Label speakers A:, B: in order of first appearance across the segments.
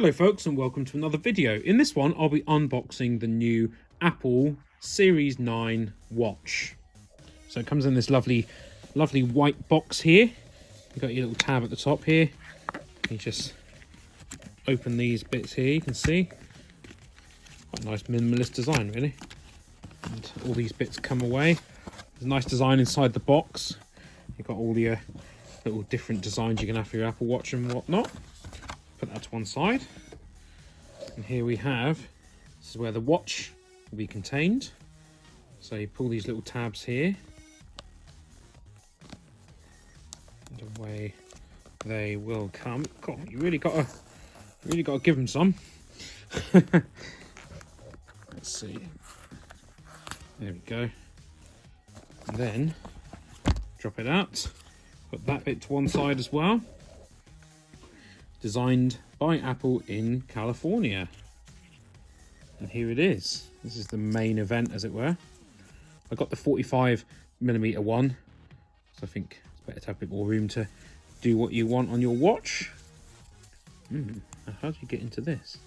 A: Hello folks, and welcome to another video. In this one I'll be unboxing the new Apple Series 9 watch. So it comes in this lovely white box here. You've got your little tab at the top here. You just open these bits here, you can see. Quite a nice minimalist design really. And all these bits come away. There's a nice design inside the box. You've got all the little different designs you can have for your Apple Watch and whatnot. Put that to one side, and here we have, this is where the watch will be contained. So you pull these little tabs here, and away they will come. God, you really gotta give them some. Let's see. There we go. And then drop it out. Put that bit to one side as well. Designed by Apple in California. And here it is. This is the main event, as it were. I got the 45mm one, so I think it's better to have a bit more room to do what you want on your watch. Now how do you get into this?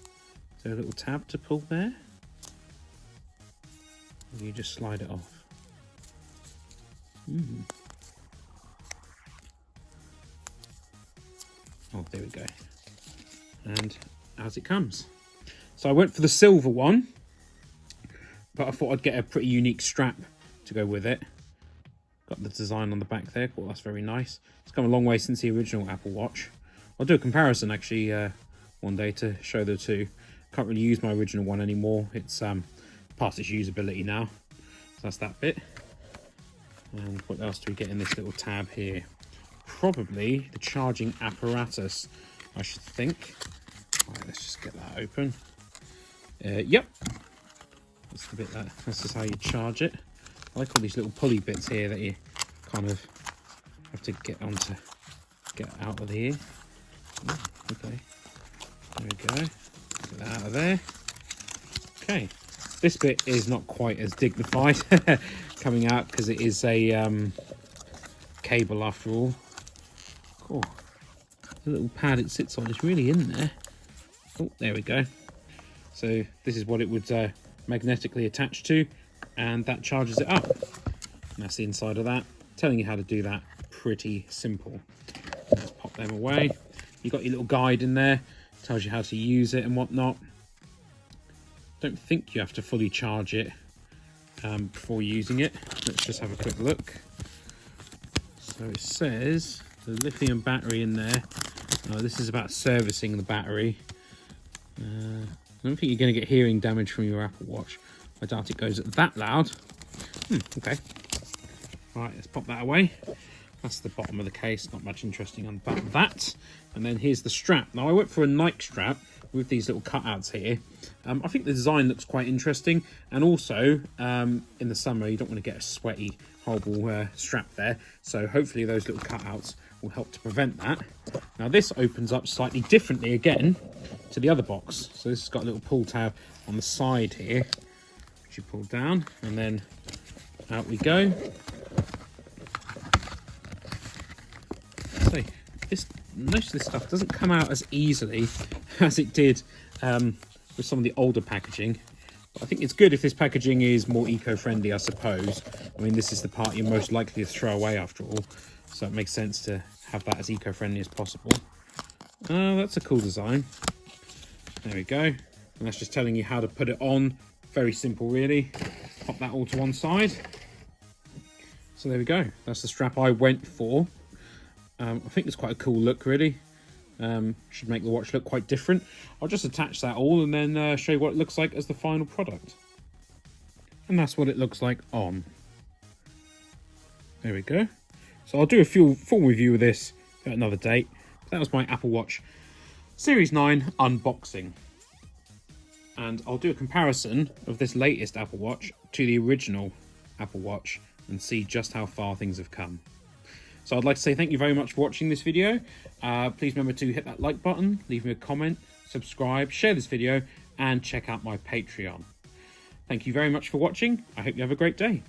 A: Is there a little tab to pull there? Or you just slide it off? Oh, there we go. And as it comes. So I went for the silver one, but I thought I'd get a pretty unique strap to go with it. Got the design on the back there. Well, that's very nice. It's come a long way since the original Apple Watch. I'll do a comparison actually one day to show the two. Can't really use my original one anymore. It's past its usability now. So that's that bit. And what else do we get in this little tab here? Probably the charging apparatus, I should think. Right, let's just get that open. Yep, that's the bit that's just how you charge it. I like all these little pulley bits here that you kind of have to get out of here. Okay, there we go. Get that out of there. Okay, this bit is not quite as dignified coming out because it is a cable after all. Cool. The little pad it sits on is really in there. Oh, there we go. So this is what it would magnetically attach to, and that charges it up. And that's the inside of that. Telling you how to do that, pretty simple. Let's pop them away. You've got your little guide in there, tells you how to use it and whatnot. Don't think you have to fully charge it before using it. Let's just have a quick look. So it says the lithium battery in there. This is about servicing the battery. I don't think you're going to get hearing damage from your Apple Watch. I doubt it goes that loud. Okay. Right, let's pop that away. That's the bottom of the case. Not much interesting on that. And then here's the strap. Now I went for a Nike strap with these little cutouts here. I think the design looks quite interesting, and also in the summer you don't want to get a sweaty, horrible strap there, so hopefully those little cutouts will help to prevent that. Now this opens up slightly differently again to the other box. So this has got a little pull tab on the side here, which you pull down, and then out we go. So most of this stuff doesn't come out as easily as it did with some of the older packaging. But I think it's good if this packaging is more eco-friendly, I suppose. I mean, this is the part you're most likely to throw away after all, so it makes sense to have that as eco-friendly as possible. That's a cool design. There we go. And that's just telling you how to put it on. Very simple, really. Pop that all to one side. So there we go. That's the strap I went for. I think it's quite a cool look, really. Should make the watch look quite different. I'll just attach that all and then show you what it looks like as the final product. And that's what it looks like on. There we go. So I'll do a full review of this at another date. That was my Apple Watch Series 9 unboxing. And I'll do a comparison of this latest Apple Watch to the original Apple Watch and see just how far things have come. So I'd like to say thank you very much for watching this video. Please remember to hit that like button, leave me a comment, subscribe, share this video, and check out my Patreon. Thank you very much for watching. I hope you have a great day.